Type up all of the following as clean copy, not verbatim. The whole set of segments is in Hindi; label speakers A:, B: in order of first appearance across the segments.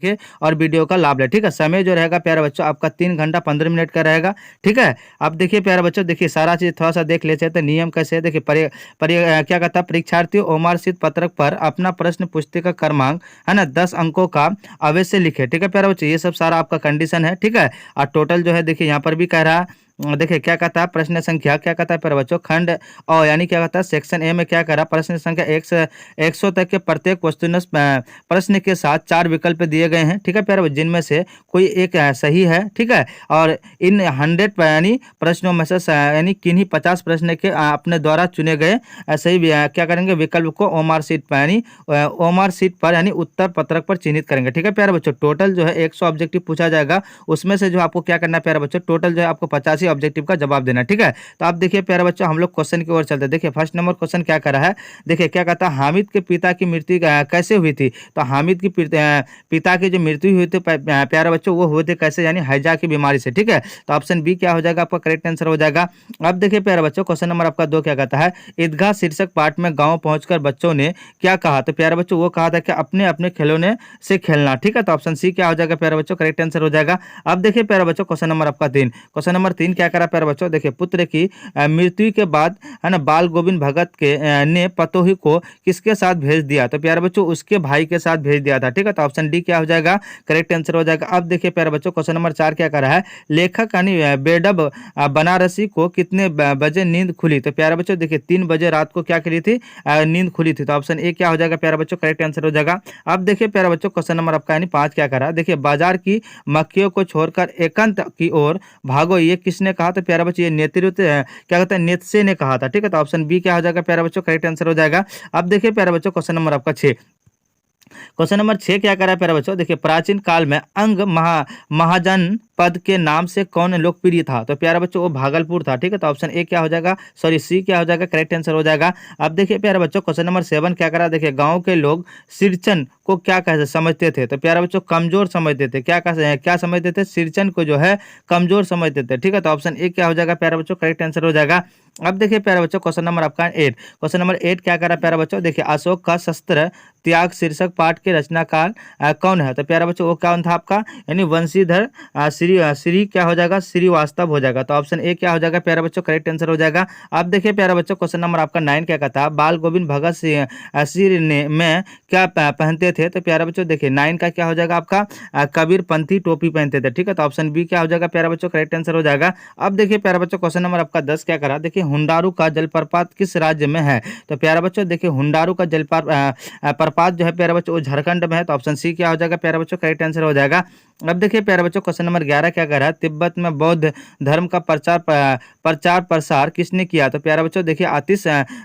A: देखें और वीडियो का लाभ लें। ठीक है, समय जो रहेगा प्यारे बच्चों आपका 3 घंटा 15 मिनट का रहेगा। ठीक है, अब देखिए प्यारे बच्चों, देखिए सारा चीज़ थोड़ा सा देख लेते हैं। तो नियम कैसे है, देखिए क्या कहता है, परीक्षार्थी ओमर शीट पत्रक पर अपना प्रश्न पुस्तिका क्रमांक है ना 10 अंकों का अवश्य लिखे। ठीक है प्यारे बच्चों, ये सब सारा आपका कंडीशन है। ठीक है, और टोटल जो है देखिए यहाँ पर भी कह रहा है, देखिए क्या कहता है, प्रश्न संख्या क्या कहता है प्यारे बच्चों, खंड यानी क्या कहता है सेक्शन ए में क्या कह रहा है, प्रश्न संख्या 100 तक के प्रत्येक वस्तुनिष्ठ प्रश्न के साथ 4 विकल्प दिए गए हैं। ठीक है प्यारे बच्चों, जिनमें से कोई एक सही है। ठीक है, और इन 100 यानी प्रश्नों में से यानी किन्हीं 50 प्रश्न के अपने द्वारा चुने गए सही क्या करेंगे, विकल्प को ओमर शीट पर यानी ओमर शीट पर यानी उत्तर पत्रक पर चिन्हित करेंगे। ठीक है प्यारे बच्चों, टोटल जो है 100 ऑब्जेक्टिव पूछा जाएगा, उसमें से जो आपको क्या करना है प्यारे बच्चों, टोटल जो है आपको 85 ऑब्जेक्टिव का जवाब देना है। ठीक है, तो आप देखिए प्यारे बच्चों, हम लोग क्वेश्चन की ओर चलते हैं। देखिए फर्स्ट नंबर क्वेश्चन क्या कर रहा है, देखिए क्या कहता है, हामिद के पिता की मृत्यु कैसे हुई थी। तो हामिद की पिता की जो मृत्यु हुई थी प्यारे बच्चों, वो हुए थे कैसे, यानी हैजा की बीमारी से। ठीक है, तो ऑप्शन बी क्या हो जाएगा आपका करेक्ट आंसर हो जाएगा। अब देखिए प्यारे बच्चों, क्वेश्चन नंबर आपका 2 क्या कहता है, ईदगाह शीर्षक पाठ में गांव पहुंचकर बच्चों ने क्या कहा। तो प्यारे बच्चों, वो कहा था कि अपने अपने खिलौने से खेलना। ठीक है, तो ऑप्शन सी क्या हो जाएगा प्यारे बच्चों, करेक्ट आंसर हो जाएगा। अब देखिए प्यारे बच्चों, क्वेश्चन नंबर आपका 3, क्वेश्चन नंबर 3 क्या करा प्यारे बच्चों, देखिए पुत्र की मृत्यु के बाद है ना बाल गोविंद भगत के ने पतोही को किसके साथ भेज दिया। तो प्यारे बच्चों, उसके भाई के साथ भेज दिया था। ठीक है, तो ऑप्शन डी क्या हो जाएगा, करेक्ट आंसर हो जाएगा। अब देखिए प्यारे बच्चों, क्वेश्चन नंबर 4 क्या कर रहा है, लेखक यानी बेडब बनारसी को कितने बजे नींद खुली। तो प्यारे बच्चों देखिए 3 बजे रात को क्या करी थी, नींद खुली थी। तो ऑप्शन ए क्या हो जाएगा प्यारे बच्चों, करेक्ट आंसर हो जाएगा। अब देखिए प्यारे बच्चों, क्वेश्चन नंबर आपका यानी 5 क्या कर रहा है, देखिए बाजार की मक्खियों को छोड़कर एकांत की ओर भागो, ये किसने कहा। तो प्यारे बच्चों, ये नेतृत्व क्या कहते हैं, नीत्शे ने कहा था। ठीक है, तो ऑप्शन बी क्या हो जाएगा प्यारे बच्चों, करेक्ट आंसर हो जाएगा। अब देखिए प्यारे बच्चों, क्वेश्चन नंबर आपका 6, क्वेश्चन नंबर 6 क्या कर रहा है प्यारे बच्चों, देखिए प्राचीन काल में अंग महाजन पद के नाम से कौन लोकप्रिय था। तो प्यारे बच्चों, वो भागलपुर था। ठीक है, तो ऑप्शन ए क्या हो जाएगा, सॉरी सी क्या हो जाएगा, करेक्ट आंसर हो जाएगा। अब देखिए प्यारे बच्चों, क्वेश्चन नंबर 7 क्या करा, देखिए गांव के लोग सिरचन को क्या समझते थे। तो प्यारे बच्चों, कमजोर समझते थे। क्या समझते थे, सिरचन को जो है कमजोर समझते थे। ठीक है, तो ऑप्शन ए क्या हो जाएगा प्यारे बच्चों, करेक्ट आंसर हो जाएगा। अब देखिए प्यारे बच्चों, क्वेश्चन नंबर आपका 8, क्वेश्चन नंबर 8 क्या कर रहा है प्यारे बच्चों, देखिए अशोक का शस्त्र त्याग शीर्षक पाठ के रचनाकार कौन है। तो प्यारे बच्चों, वो कौन था आपका, यानी वंशीधर श्री क्या हो जाएगा, श्रीवास्तव हो जाएगा। तो ऑप्शन ए क्या हो जाएगा प्यारे बच्चों, करेक्ट आंसर हो जाएगा। अब देखिए प्यारे बच्चों, क्वेश्चन नंबर आपका 9 क्या कहता है, बाल गोविंद भगत सिंह ने में क्या पहनते थे। तो प्यारे बच्चों देखिए 9 का क्या हो जाएगा आपका, कबीर पंथी टोपी पहनते थे। ठीक है, तो ऑप्शन बी क्या हो जाएगा प्यारे बच्चों, करेक्ट आंसर हो जाएगा। अब देखिए प्यारे बच्चों, क्वेश्चन नंबर आपका 10 क्या करा, देखिए हुंडारू का जलप्रपात किस राज्य में है। तो प्यारे बच्चों देखिए हुंडारू का प्रपात जो है प्यारे बच्चों, वो झारखंड में है। तो ऑप्शन सी क्या हो जाएगा प्यारे बच्चों, करेक्ट आंसर हो जाएगा। अब देखिए प्यारे बच्चों, क्वेश्चन नंबर 11 क्या कर रहा है, तिब्बत में बौद्ध धर्म का प्रचार प्रसार किसने किया। तो प्यारे बच्चों देखिए आतिश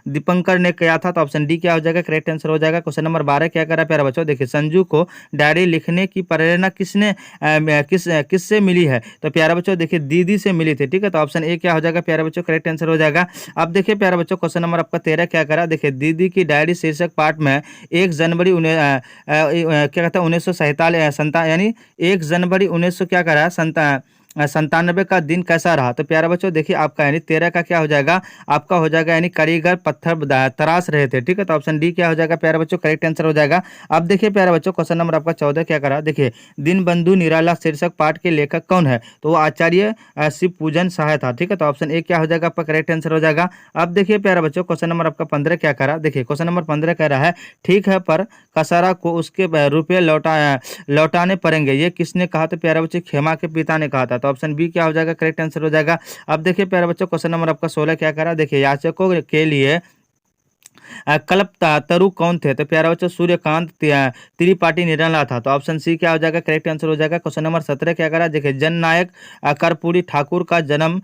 A: दीपंकर ने किया था। तो ऑप्शन डी क्या हो जाएगा, करेक्ट आंसर हो जाएगा। क्वेश्चन नंबर 12 क्या कर रहा है प्यारे बच्चों, देखिए संजू को डायरी लिखने की प्रेरणा किससे मिली है। तो प्यारे बच्चों देखिए दीदी से मिली थी। ठीक है, तो ऑप्शन ए क्या हो जाएगा प्यारे बच्चों, करेक्ट आंसर हो जाएगा। अब देखिए प्यारे बच्चों, क्वेश्चन नंबर आपका 13 क्या करा, देखिए दीदी की डायरी शीर्षक पाठ में 1 जनवरी क्या कहता है 1947 यानी 1 जनवरी 1900 क्या करा 97 का दिन कैसा रहा। तो प्यारे बच्चों देखिए आपका यानी 13 का क्या हो जाएगा, आपका हो जाएगा यानी कारीगर पत्थर तराश रहे थे। ठीक है, तो ऑप्शन डी क्या हो जाएगा प्यारे बच्चों, करेक्ट आंसर हो जाएगा। अब देखिए प्यारे बच्चों, क्वेश्चन नंबर आपका 14 क्या करा, देखिए दीनबंधु निराला शीर्षक पाठ के लेखक कौन है। तो वो आचार्य शिव पूजन सहाय था। ठीक है, तो ऑप्शन ए क्या हो जाएगा आपका, करेक्ट आंसर हो जाएगा। अब देखिए प्यारे बच्चों, क्वेश्चन नंबर आपका 15 क्या करा, देखिए क्वेश्चन नंबर 15 कह रहा है ठीक है पर कसारा को उसके रुपये लौटाने पड़ेंगे, ये किसने कहा। तो प्यारे बच्चों खेमा के पिता ने कहा था। तो ऑप्शन बी क्या हो जाएगा, करेक्ट आंसर हो जाएगा। अब देखिए प्यारे बच्चों, क्वेश्चन नंबर आपका 16 क्या करा, देखिए याचकों के लिए कल्पतरु कौन थे। तो प्यारे बच्चों सूर्यकांत त्रिपाठी निराला था। तो ऑप्शन सी क्या हो जाएगा, करेक्ट आंसर हो जाएगा। क्वेश्चन नंबर 17 क्या करा, देखिए जननायक कर्पूरी ठाकुर का जन्म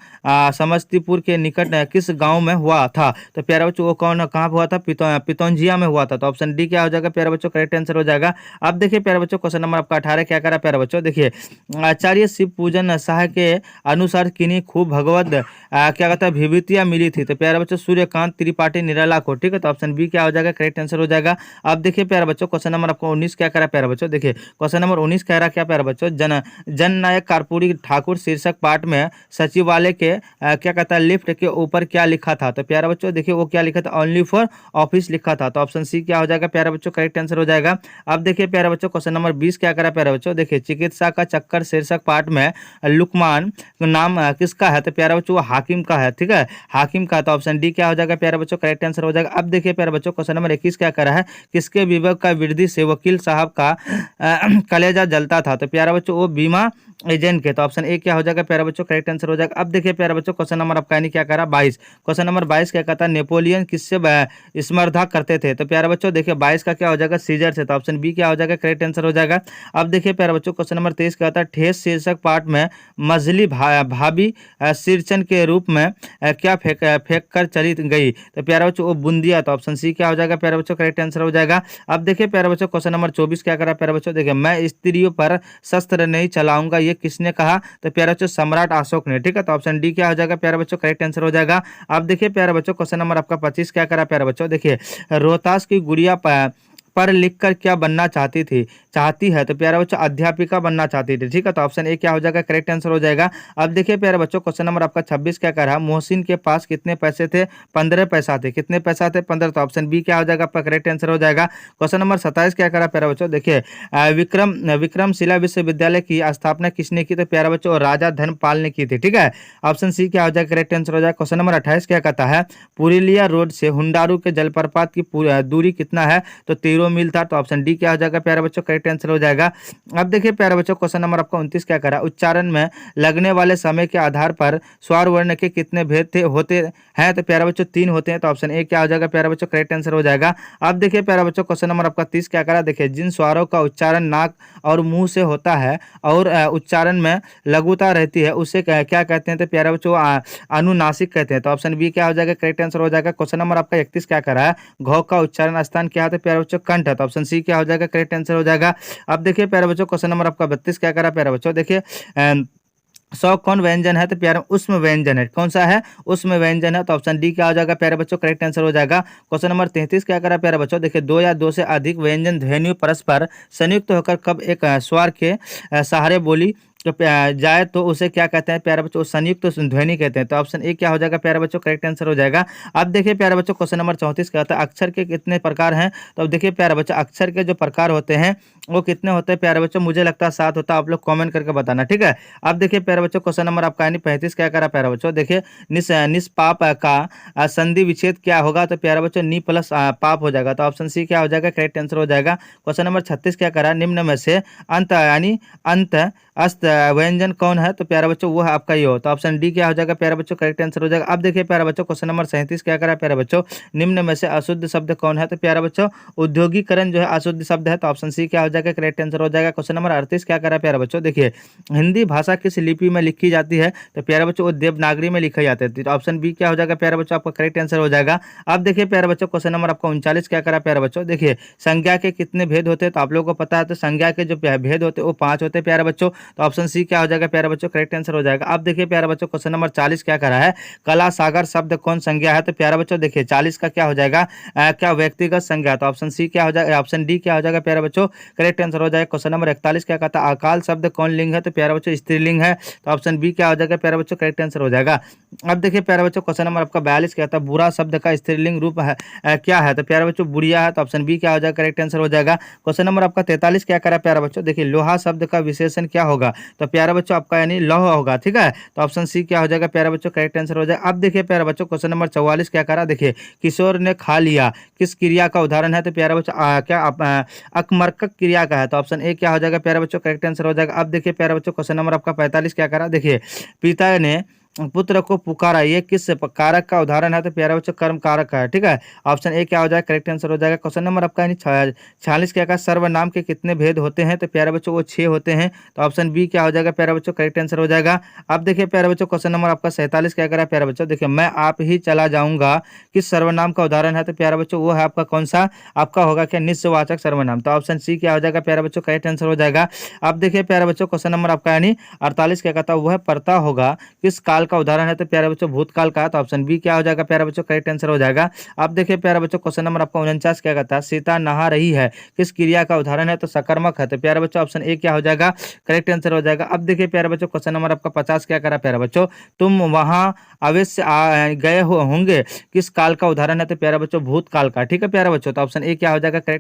A: समस्तीपुर के निकट किस गांव में हुआ था। तो प्यारे बच्चों वो कौन कहाँ हुआ था, पितौंजिया में हुआ था। तो ऑप्शन डी क्या हो जाएगा प्यारे बच्चों, करेक्ट आंसर हो जाएगा। अब देखिए प्यारे बच्चों, क्वेश्चन नंबर आपका 18 क्या करा प्यारे बच्चों, देखिए आचार्य शिव पूजन साह के अनुसार किन्हीं खूब भगवत क्या कहता है विभूतियां मिली थी। तो प्यारे बच्चों सूर्यकांत त्रिपाठी निराला को। ठीक है, तो ऑप्शन बी क्या हो जाएगा करेक्ट आंसर हो जाएगा। अब देखिए प्यारे बच्चों क्वेश्चन नंबर आपको 19 क्या कह रहा है प्यारे बच्चों, देखिए क्वेश्चन नंबर 19 कह रहा है क्या प्यारे बच्चों, जननायक कर्पूरी ठाकुर शीर्षक पाठ में सचिवालय के क्या कहता है लिफ्ट के ऊपर क्या लिखा था। तो प्यारे बच्चों देखिए वो क्या लिखा था, ओनली फॉर ऑफिस लिखा था। तो ऑप्शन सी क्या हो जाएगा प्यारे बच्चों करेक्ट आंसर हो जाएगा। अब देखिए प्यारे बच्चों क्वेश्चन नंबर 20 क्या करा प्यारे बच्चों, देखिए चिकित्सा का चक्कर शीर्षक पाठ में लुकमान नाम किसका है। तो प्यारे बच्चों वो हाकिम का है, ठीक है, हाकिम का। तो ऑप्शन डी क्या हो जाएगा प्यारे बच्चों करेक्ट आंसर हो जाएगा। अब देखिए प्यारे बच्चों क्वेश्चन नंबर 21 क्या करा है, किसके विवेक का वृद्धि से वकील साहब का कलेजा जलता था। तो प्यारे बच्चों वो बीमा एजेंट के। तो ऑप्शन ए क्या हो जाएगा प्यारे बच्चों करेक्ट आंसर हो जाएगा। अब देखिए प्यारे बच्चों क्वेश्चन नंबर आपका यानी क्या करा 22, क्वेश्चन नंबर 22 क्या कहता है, नेपोलियन किससे स्पर्धा करते थे। तो प्यारे बच्चों देखिए 22 का क्या हो जाएगा, सीजर से। तो ऑप्शन बी क्या हो जाएगा करेक्ट आंसर हो जाएगा। अब देखिए प्यारे बच्चों क्वेश्चन नंबर 23 क्या होता है, ठेस शीर्षक पाठ में मजली भाभी शीर्षन के रूप में क्या फेंक कर चली गई। तो प्यारे बच्चों वो बूंदिया। तो ऑप्शन सी क्या हो जाएगा प्यारे बच्चों करेक्ट आंसर हो जाएगा। अब देखिए प्यारे बच्चों क्वेश्चन नंबर 24 क्या करा प्यारे बच्चों, देखिए मैं स्त्रियों पर शस्त्र नहीं चलाऊंगा ये किसने कहा। तो प्यारे बच्चों सम्राट अशोक ने, ठीक है। तो ऑप्शन डी क्या हो जाएगा प्यारे बच्चों करेक्ट आंसर हो जाएगा। अब देखिए प्यारे बच्चों क्वेश्चन नंबर आपका 25 क्या करा प्यारे बच्चों, देखिए रोहतास की गुड़िया पर लिखकर क्या बनना चाहती है। तो प्यारे बच्चों अध्यापिका बनना चाहती थी, ठीक है। तो ऑप्शन ए क्या हो जाएगा करेक्ट आंसर हो जाएगा। अब देखिए प्यारे बच्चों क्वेश्चन नंबर आपका 26 क्या कर रहा है, मोहसिन के पास कितने पैसे थे, 15 पैसा थे, कितने पैसा थे 15। तो ऑप्शन बी क्या हो जाएगा आपका करेक्ट आंसर हो जाएगा। क्वेश्चन नंबर 27 क्या करा प्यारे बच्चों, देखिए विक्रमशिला विश्वविद्यालय की स्थापना किसने की। तो प्यारे बच्चों राजा धनपाल ने की थी, ठीक है। ऑप्शन सी क्या हो जाएगा करेक्ट आंसर हो जाएगा। क्वेश्चन नंबर 28 क्या कहता है, पुरुलिया रोड से हुंडारू के जलप्रपात की दूरी कितना है। तो 13 मील था। तो ऑप्शन डी क्या हो जाएगा प्यारे बच्चों करेक्ट आंसर हो जाएगा। अब देखिए प्यारे बच्चों क्वेश्चन नंबर आपका 29 क्या करा, उच्चारण में लगने वाले समय के आधार पर स्वर वर्ण के कितने भेद होते हैं। तो प्यारे बच्चों 3 होते हैं। तो ऑप्शन ए क्या हो जाएगा प्यारे बच्चों करेक्ट आंसर हो जाएगा। अब देखिए प्यारे बच्चों क्वेश्चन नंबर आपका 30 क्या करा, देखिए जिन स्वरों का उच्चारण नाक और मुंह से होता है और उच्चारण में लघुता रहती है उसे क्या कहते हैं। तो प्यारे बच्चों अनुनासिक कहते हैं। तो ऑप्शन बी क्या हो जाएगा करेक्ट आंसर हो जाएगा। क्वेश्चन नंबर आपका 31 क्या करा है, घ का उच्चारण स्थान क्या है। प्यारे बच्चों कंठ है। तो ऑप्शन सी क्या हो जाएगा करेक्ट आंसर हो जाएगा। अब देखिए प्यारे बच्चों क्वेश्चन नंबर आपका 32 क्या करा प्यारे बच्चों, देखिए 100 कौन व्यंजन है। तो प्यारे उष्म व्यंजन है, कौन सा है उष्म व्यंजन है। तो ऑप्शन डी क्या हो जाएगा प्यारे बच्चों करेक्ट आंसर हो जाएगा। क्वेश्चन नंबर 33 क्या करा प्यारे बच्चों, देखिए 2 या 2 से अधिक व्यंजन ध्वनि परस्पर संयुक्त होकर कब एक स्वर के सहारे बोली तो जाए तो उसे क्या कहते हैं प्यारे बच्चों, संयुक्त ध्वनि कहते हैं। तो ऑप्शन ए क्या हो जाएगा प्यारे बच्चों करेक्ट आंसर हो जाएगा। अब देखिए प्यारे बच्चों क्वेश्चन नंबर 34 क्या होता है, अक्षर के कितने प्रकार हैं। तो अब देखिए प्यारे बच्चों अक्षर के जो प्रकार होते हैं वो कितने होते हैं प्यारे बच्चों, मुझे लगता है 7 होता है, आप लोग कमेंट करके बताना, ठीक है। अब देखिए प्यारे बच्चों क्वेश्चन नंबर आपका यानी 35 क्या करा प्यारे बच्चों, देखिए निष्पाप का संधि विच्छेद क्या होगा। तो प्यारे बच्चों नी प्लस पाप हो जाएगा। तो ऑप्शन सी क्या हो जाएगा करेक्ट आंसर हो जाएगा। क्वेश्चन नंबर 36 क्या करा, निम्न में से अंत यानी अंत अस्त व्यंजन कौन है। तो प्यारे बच्चों वो है आपका ये हो। तो ऑप्शन डी क्या हो जाएगा प्यारे बच्चों करेक्ट आंसर हो जाएगा। अब देखिए प्यारे बच्चों क्वेश्चन नंबर 37 क्या करा प्यारे बच्चों, निम्न में से अशुद्ध शब्द कौन है। तो प्यारे बच्चों औद्योगिकरण जो है अशुद्ध शब्द है। तो ऑप्शन सी क्या हो जाएगा करेक्ट आंसर हो जाएगा। क्वेश्चन नंबर 38 क्या करा प्यारे बच्चों, देखिए हिंदी भाषा किस लिपि में लिखी जाती है। तो प्यारे बच्चों वो देवनागरी में लिखा जाता है। तो ऑप्शन बी क्या हो जाएगा प्यारे बच्चों आपका करेक्ट आंसर हो जाएगा। अब देखिए प्यारे बच्चों क्वेश्चन नंबर आपका 39 क्या करा प्यारे बच्चों, देखिए संज्ञा के कितने भेद होते हैं। तो आप लोगों को पता है तो संज्ञा के जो भेद होते हैं वो 5 होते हैं प्यारे बच्चों। तो ऑप्शन सी क्या हो जाएगा प्यारे बच्चों करेक्ट आंसर हो जाएगा। अब देखिए प्यारे बच्चों क्वेश्चन नंबर 40 क्या करा है, कला सागर शब्द कौन संज्ञा है। तो प्यारे बच्चों देखिए 40 का क्या हो जाएगा क्या व्यक्तिगत संज्ञा। तो ऑप्शन सी क्या हो जाएगा, ऑप्शन डी क्या हो जाएगा प्यारे बच्चों करेक्ट आंसर हो जाएगा। क्वेश्चन नंबर 41 क्या कहता है, अकाल शब्द कौन लिंग है। तो प्यारे बच्चों स्त्रीलिंग है। तो ऑप्शन बी क्या हो जाएगा प्यारे बच्चों करेक्ट आंसर हो जाएगा। अब देखिए प्यारे बच्चों क्वेश्चन नंबर आपका 42 क्या कहता है, बुरा शब्द का स्त्रीलिंग रूप है क्या है। तो प्यारे बच्चों बुढ़िया है। तो ऑप्शन बी क्या हो जाएगा करेक्ट आंसर हो जाएगा। क्वेश्चन नंबर आपका 43 क्या करा प्यारे बच्चों, देखिए लोहा शब्द का विशेषण क्या होगा। तो प्यारे बच्चों आपका यानी लौह होगा, ठीक है। तो ऑप्शन सी क्या हो जाएगा प्यारे बच्चों करेक्ट आंसर हो जाएगा। अब देखिए प्यारे बच्चों क्वेश्चन नंबर 44 क्या करा, देखिए किशोर ने खा लिया किस क्रिया का उदाहरण है। तो प्यारे बच्चों क्या अकमरकक क्रिया का है। तो ऑप्शन ए क्या हो जाएगा प्यारे बच्चों करेक्ट आंसर हो जाएगा। अब देखिए प्यारे बच्चों क्वेश्चन नंबर आपका 45 क्या करा, देखिए पिता ने पुत्र को पुकारा ये किस कारक का उदाहरण है। तो प्यारे बच्चों कर्म कारक का है, ठीक है। ऑप्शन ए क्या हो जाएगा करेक्ट आंसर हो जाएगा। क्वेश्चन नंबर आपका 46 क्या कहा, सर्वनाम के कितने भेद होते हैं। तो प्यारे बच्चों वो 6 होते हैं। तो ऑप्शन बी क्या हो जाएगा प्यारे बच्चों करेक्ट आंसर हो जाएगा। अब देखिए प्यारे बच्चों क्वेश्चन नंबर आपका 47 क्या करा प्यारे बच्चों, देखिए मैं आप ही चला जाऊंगा किस सर्वनाम का उदाहरण है। तो प्यारे बच्चों वो है आपका कौन सा, आपका होगा क्या निस्वाचक सर्वनाम। तो ऑप्शन सी क्या हो जाएगा प्यारे बच्चों करेक्ट आंसर हो जाएगा। अब देखिए प्यारे बच्चों क्वेश्चन नंबर आपका यानी 48 क्या कहता है, वह पढ़ता होगा किस काल काल का उदाहरण है तो प्यारे बच्चों भूतकाल का, तो ऑप्शन बी क्या हो जाएगा प्यारे बच्चों, करेक्ट आंसर हो जाएगा। अब देखिए प्यारे बच्चों क्वेश्चन नंबर आपका 49 क्या कहता है, सीता नहा रही है किस क्रिया का उदाहरण है, तो सकर्मक है, तो प्यारे बच्चों ऑप्शन ए क्या हो जाएगा, करेक्ट आंसर हो जाएगा। अब देखिए प्यारे बच्चों क्वेश्चन नंबर आपका 50 क्या करा प्यारे बच्चों, तुम वहां अवश्य गए होंगे किस काल का उदाहरण है, तो प्यारे बच्चों भूतकाल का, ठीक है प्यारे बच्चों, तो ऑप्शन ए क्या हो जाएगा, करेक्ट